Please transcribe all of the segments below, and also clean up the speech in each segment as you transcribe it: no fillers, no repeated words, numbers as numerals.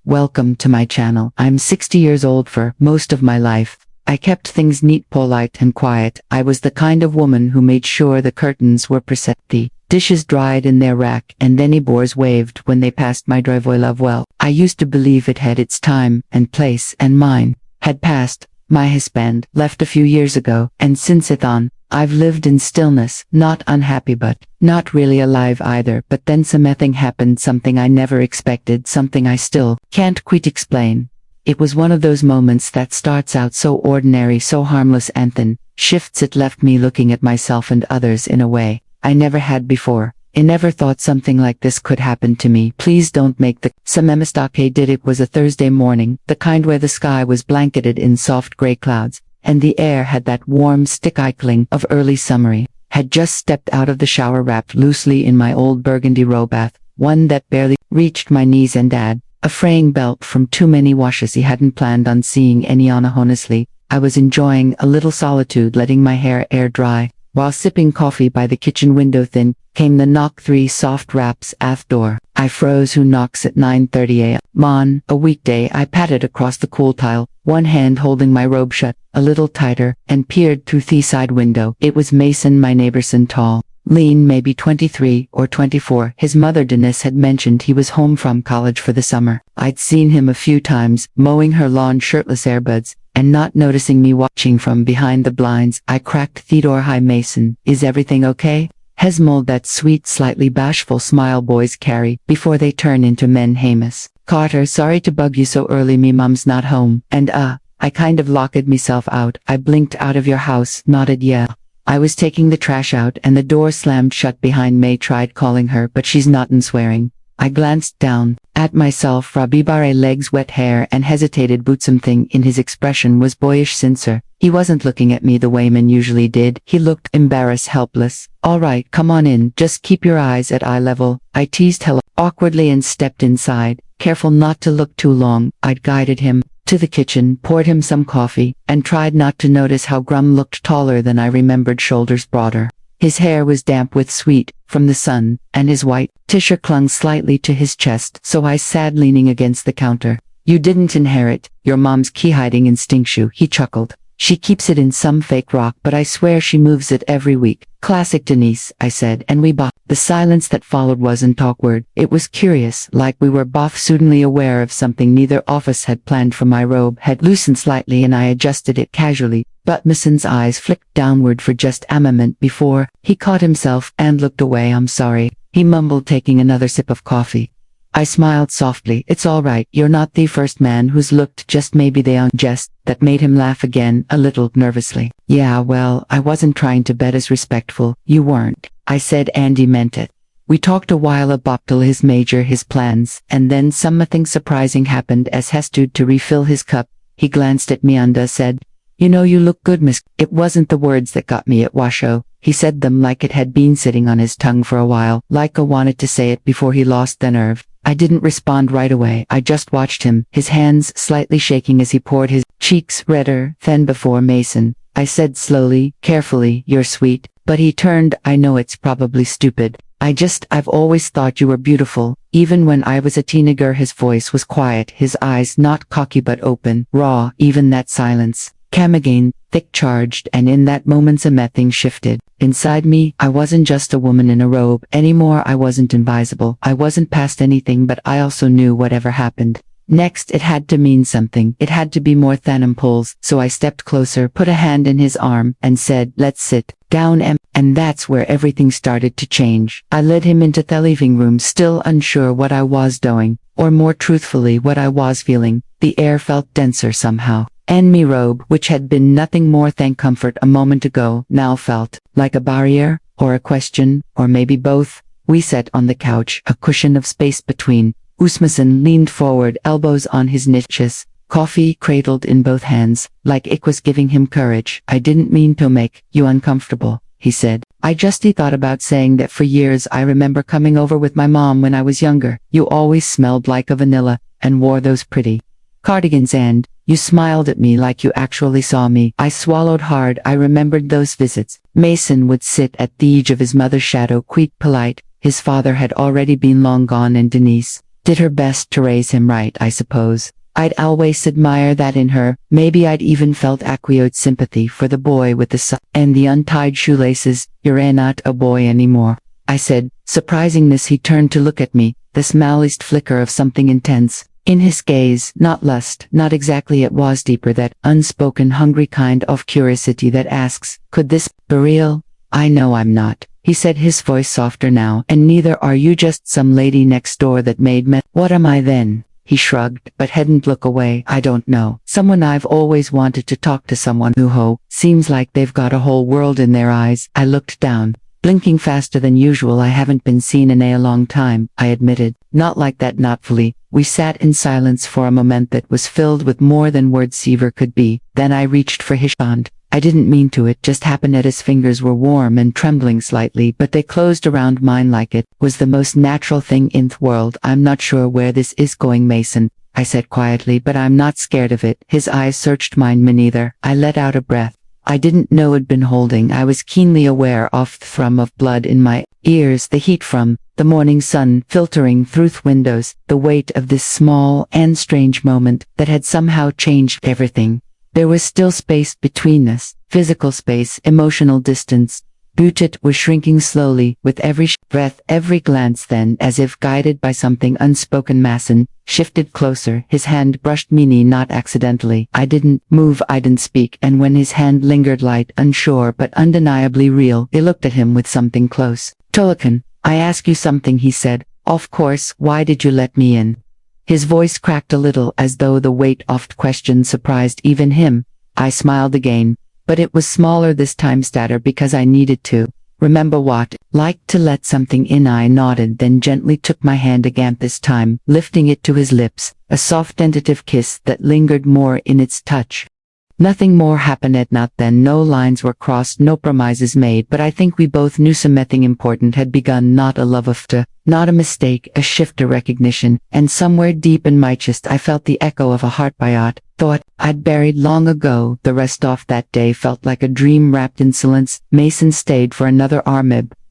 Welcome to my channel. I'm 60 years old. For most of my life, I kept things neat, polite and quiet. I was the kind of woman who made sure the curtains were preset, the dishes dried in their rack, and any boars waved when they passed my driveway. Well, I used to believe it had its time and place, and mine had passed. My husband left a few years ago, and since then, I've lived in stillness, not unhappy but not really alive either. But then something happened, something I never expected, something I still can't quite explain. It was one of those moments that starts out so ordinary, so harmless, and then shifts. It left me looking at myself and others in a way I never had before. I never thought something like this could happen to me. Please don't make the mistake. It was a Thursday morning, the kind where the sky was blanketed in soft gray clouds, and the air had that warm sticky cling of early summery. Had just stepped out of the shower wrapped loosely in my old burgundy robe bath, one that barely reached my knees, and had a fraying belt from too many washes. He hadn't planned on seeing any on. Honestly, I was enjoying a little solitude, letting my hair air dry, while sipping coffee by the kitchen window. Then came the knock, 3 soft raps at the door. I froze. Who knocks at 9:30 a.m.? On a weekday. I patted across the cool tile, one hand holding my robe shut a little tighter, and peered through the side window. It was Mason, my neighbor, tall, lean, maybe 23 or 24. His mother Denise had mentioned he was home from college for the summer. I'd seen him a few times, mowing her lawn, shirtless, earbuds, and not noticing me watching from behind the blinds. I cracked the door. Hi Mason, is everything okay? Hesmold, that sweet, slightly bashful smile boys carry before they turn into men. Hamus. Carter, sorry to bug you so early. Me mom's not home, and I kind of locked myself out. I blinked. Out of your house? Nodded. Yeah. I was taking the trash out and the door slammed shut behind me. Tried calling her, but she's not in swearing. I glanced down at myself. Rabibare, legs, wet hair, and hesitated. But something in his expression was boyish, sincere. He wasn't looking at me the way men usually did. He looked embarrassed, helpless. All right, come on in, just keep your eyes at eye level. I teased hello awkwardly and stepped inside, careful not to look too long. I'd guided him to the kitchen, poured him some coffee, and tried not to notice how Grum looked taller than I remembered, shoulders broader. His hair was damp with sweat from the sun, and his white t-shirt clung slightly to his chest. So I sat leaning against the counter. You didn't inherit your mom's key-hiding instinct, he chuckled. She keeps it in some fake rock, but I swear she moves it every week. Classic Denise, I said, and we both. The silence that followed wasn't awkward. It was curious, like we were both suddenly aware of something neither of us had planned. For my robe had loosened slightly and I adjusted it casually, but Mason's eyes flicked downward for just a moment before he caught himself and looked away. I'm sorry, he mumbled, taking another sip of coffee. I smiled softly. It's all right, you're not the first man who's looked. Just maybe they on jest. That made him laugh again, a little nervously. Yeah, well, I wasn't trying to be disrespectful. You weren't, I said, and he meant it. We talked a while about his plans, and then something surprising happened. As he stood to refill his cup, he glanced at me and said, you know, you look good, miss. It wasn't the words that got me at Washoe. He said them like it had been sitting on his tongue for a while, like I wanted to say it before he lost the nerve. I didn't respond right away. I just watched him, his hands slightly shaking as he poured, his cheeks redder than before. Mason, I said slowly, carefully, you're sweet. But he turned. I know it's probably stupid. I've always thought you were beautiful, even when I was a teenager. His voice was quiet, his eyes not cocky but open, raw. Even that silence came again, thick, charged, and in that moment something shifted. Inside me, I wasn't just a woman in a robe anymore. I wasn't invisible. I wasn't past anything, but I also knew whatever happened next, it had to mean something. It had to be more than impulse. So I stepped closer, put a hand in his arm, and said, let's sit down. And that's where everything started to change. I led him into the living room, still unsure what I was doing, or more truthfully, what I was feeling. The air felt denser somehow. And my robe, which had been nothing more than comfort a moment ago, now felt like a barrier, or a question, or maybe both. We sat on the couch, a cushion of space between. Usmason leaned forward, elbows on his niches, coffee cradled in both hands, like it was giving him courage. I didn't mean to make you uncomfortable, he said. I just thought about saying that for years I remember coming over with my mom when I was younger. You always smelled like a vanilla, and wore those pretty cardigans, and you smiled at me like you actually saw me. I swallowed hard. I remembered those visits. Mason would sit at the edge of his mother's shadow, quite polite. His father had already been long gone, and Denise did her best to raise him right, I suppose. I'd always admire that in her. Maybe I'd even felt acquiescent sympathy for the boy with the and the untied shoelaces. You're not a boy anymore, I said. Surprising this, he turned to look at me, the smallest flicker of something intense in his gaze, not lust, not exactly, it was deeper, that unspoken hungry kind of curiosity that asks, could this be real? I know I'm not, he said, his voice softer now, and neither are you, just some lady next door that made me. What am I then? He shrugged, but hadn't looked away. I don't know. Someone I've always wanted to talk to, someone who seems like they've got a whole world in their eyes. I looked down, blinking faster than usual. I haven't been seen in a long time, I admitted. Not like that, not fully. We sat in silence for a moment that was filled with more than words ever could be. Then I reached for his hand. I didn't mean to, it just happened that his fingers were warm and trembling slightly, but they closed around mine like it was the most natural thing in the world. I'm not sure where this is going, Mason, I said quietly, but I'm not scared of it. His eyes searched mine. Me neither. I let out a breath I didn't know I'd been holding. I was keenly aware of the thrum of blood in my ears, the heat from the morning sun filtering through the windows, the weight of this small and strange moment that had somehow changed everything. There was still space between us, physical space, emotional distance. Budget was shrinking slowly with every breath, every glance. Then, as if guided by something unspoken, Mason shifted closer. His hand brushed me knee, not accidentally. I didn't move, I didn't speak, and when his hand lingered, light, unsure but undeniably real, I looked at him with something close. Tolakan, I ask you something, he said. Of course, why did you let me in? His voice cracked a little, as though the weight of the question surprised even him. I smiled again, but it was smaller this time, statter, because I needed to. Remember what? Like to let something in. I nodded, then gently took my hand again, this time lifting it to his lips, a soft tentative kiss that lingered more in its touch. Nothing more happened at night then. No lines were crossed, no promises made, but I think we both knew something important had begun. Not a love affair, not a mistake, a shift, a recognition, and somewhere deep in my chest I felt the echo of a heartbeat, thought I'd buried long ago. The rest of that day felt like a dream wrapped in silence. Mason stayed for another hour.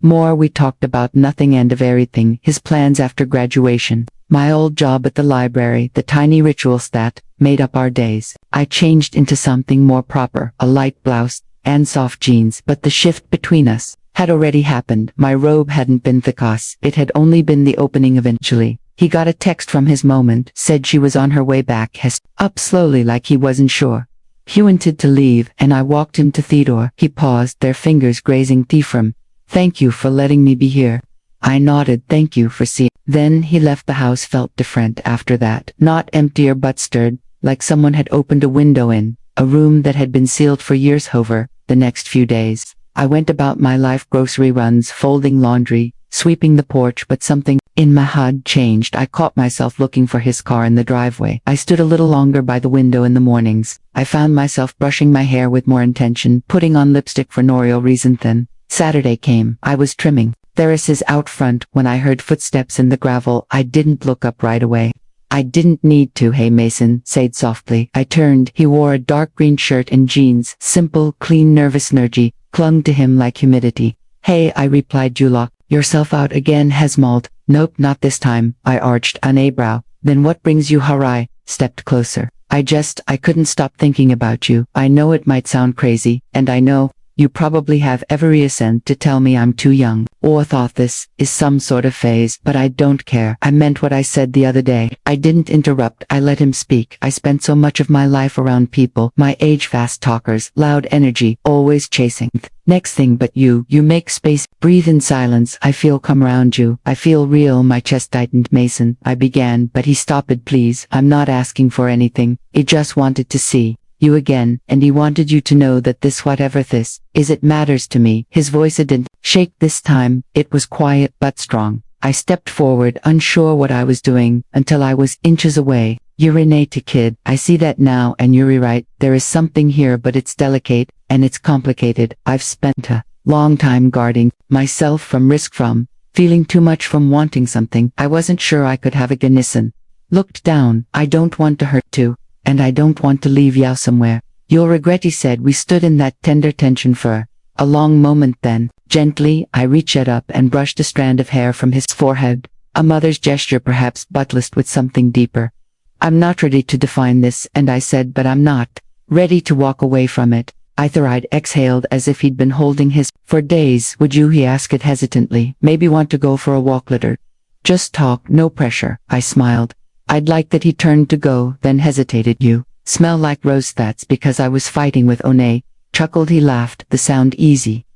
More we talked about nothing and of everything, his plans after graduation, my old job at the library, the tiny rituals that made up our days. I changed into something more proper, a light blouse and soft jeans, but the shift between us had already happened. My robe hadn't been the cause, it had only been the opening. Eventually, he got a text from his moment, said she was on her way back, up slowly like he wasn't sure. He wanted to leave, and I walked him to Theodore. He paused, their fingers grazing Theodore. Thank you for letting me be here. I nodded, thank you for seeing. Then he left. The house felt different after that, not emptier but stirred, like someone had opened a window in a room that had been sealed for years. However, the next few days, I went about my life, grocery runs, folding laundry, sweeping the porch, but something in my head changed. I caught myself looking for his car in the driveway. I stood a little longer by the window in the mornings. I found myself brushing my hair with more intention, putting on lipstick for no real reason. Then Saturday came. I was trimming terraces out front when I heard footsteps in the gravel. I didn't look up right away. I didn't need to. Hey, Mason said softly. I turned. He wore a dark green shirt and jeans, simple, clean. Nervous energy clung to him like humidity. Hey, I replied. You locked yourself out again, Hesmald? Nope, not this time, I arched an eyebrow. Then what brings you here? I stepped closer. I couldn't stop thinking about you. I know it might sound crazy, and I know you probably have every reason to tell me I'm too young, or thought this is some sort of phase, but I don't care. I meant what I said the other day. I didn't interrupt. I let him speak. I spent so much of my life around people my age, fast talkers, loud energy, always chasing next thing but you. You make space, breathe in silence. I feel come around you. I feel real. My chest tightened. Mason, I began, but he stopped. Please, I'm not asking for anything. I just wanted to see you again, and he wanted you to know that this, whatever this is, it matters to me. His voice didn't shake this time. It was quiet but strong. I stepped forward, unsure what I was doing, until I was inches away. You're a kid. I see that now, and you're right. There is something here, but it's delicate, and it's complicated. I've spent a long time guarding myself from risk, from feeling too much, from wanting something I wasn't sure I could have. Again, looked down. I don't want to hurt you. And I don't want to leave you somewhere you'll regret, he said. We stood in that tender tension for a long moment. Then, gently, I reached up and brushed a strand of hair from his forehead. A mother's gesture perhaps buttressed with something deeper. I'm not ready to define this, and I said, but I'm not ready to walk away from it. Itheride exhaled as if he'd been holding his. For days, would you, he asked it hesitantly, maybe want to go for a walk later? Just talk, no pressure, I smiled. I'd like that. He turned to go, then hesitated. You smell like rose. That's because I was fighting with One. Chuckled. He laughed, the sound easy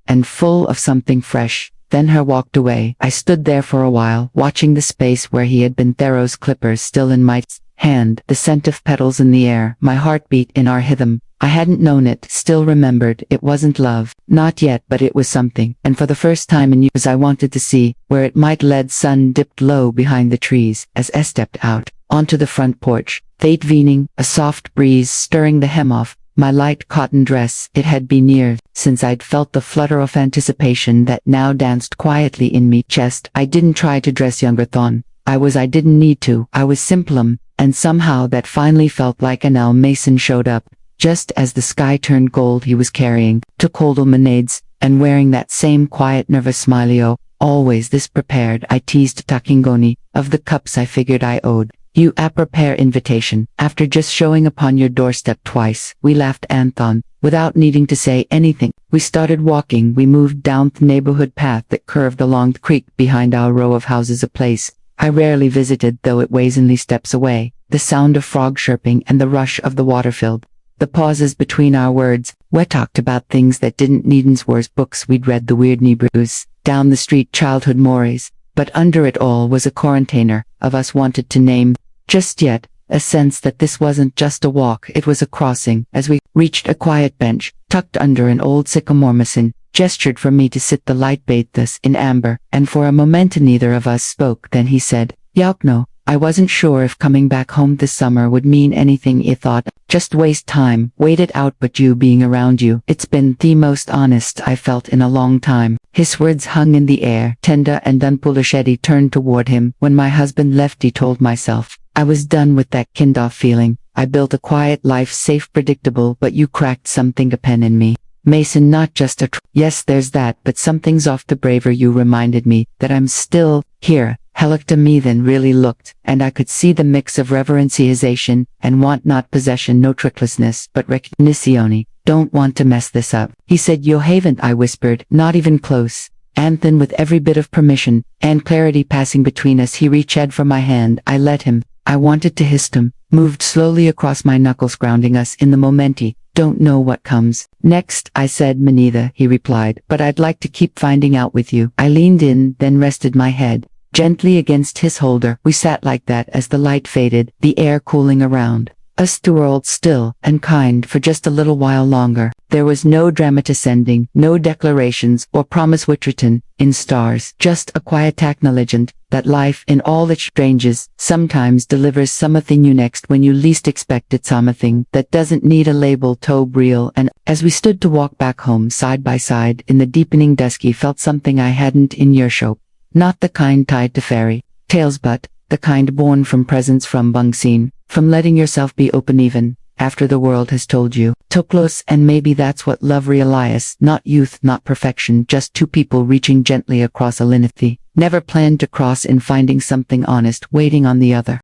and full of something fresh. Then her walked away. I stood there for a while, watching the space where he had been. Thero's clippers still in my hand, the scent of petals in the air, my heartbeat in our rhythm. I hadn't known it, still remembered. It wasn't love, not yet, but it was something. And for the first time in years I wanted to see where it might lead. Sun dipped low behind the trees as I stepped out onto the front porch. Fate vening, a soft breeze stirring the hem off my light cotton dress. It had been years since I'd felt the flutter of anticipation that now danced quietly in me chest. I didn't try to dress younger Thon. I didn't need to. I was simplum, and somehow that finally felt like an L. Mason showed up, just as the sky turned gold. He was carrying two cold lemonades, and wearing that same quiet nervous smiley. Always this prepared. I teased Takingoni, of the cups I figured I owed you a prepare invitation, after just showing upon your doorstep twice. We laughed, Anton, without needing to say anything. We started walking. We moved down the neighborhood path that curved along the creek behind our row of houses, a place I rarely visited, though it was only steps away. The sound of frog chirping and the rush of the water filled the pauses between our words. We talked about things that didn't need words, books we'd read, the weird Nebrus, down the street, childhood mores. But under it all was a quarantainer of us wanted to name just yet, a sense that this wasn't just a walk, it was a crossing. As we reached a quiet bench, tucked under an old sycamore, Mason gestured for me to sit. The light bathed us in amber, and for a moment neither of us spoke. Then he said, Yakno, I wasn't sure if coming back home this summer would mean anything. I thought, just waste time, wait it out, but you being around you, it's been the most honest I felt in a long time. His words hung in the air, tender and unapologetic. Turned toward him. When my husband left, he told myself, I was done with that kind-of feeling. I built a quiet life, safe, predictable, but you cracked something, a pen in me. Mason, not just a yes, there's that, but something's off. The braver you reminded me that I'm still here. He looked at me, then really looked, and I could see the mix of reverenciation and want, not possession, no tricklessness, but recognition. Don't want to mess this up, he said. You haven't, I whispered, not even close. And then, with every bit of permission and clarity passing between us, he reached for my hand. I let him. I wanted to hiss him, moved slowly across my knuckles, grounding us in the momenti. Don't know what comes next, I said. Me neither, he replied, but I'd like to keep finding out with you. I leaned in, then rested my head gently against his shoulder. We sat like that as the light faded, the air cooling around us, twirled still and kind for just a little while longer. There was no dramatis ending, no declarations or promise written in stars, just a quiet acknowledgement that life in all its stranges sometimes delivers something new next when you least expect it, something that doesn't need a label, to real. And as we stood to walk back home side by side in the deepening dusk, he felt something I hadn't in earshot. Not the kind tied to fairy tales, but the kind born from presence, from bungsin, from letting yourself be open even after the world has told you to close. And maybe that's what love realizes, not youth, not perfection, just two people reaching gently across a linethy never planned to cross, in finding something honest waiting on the other.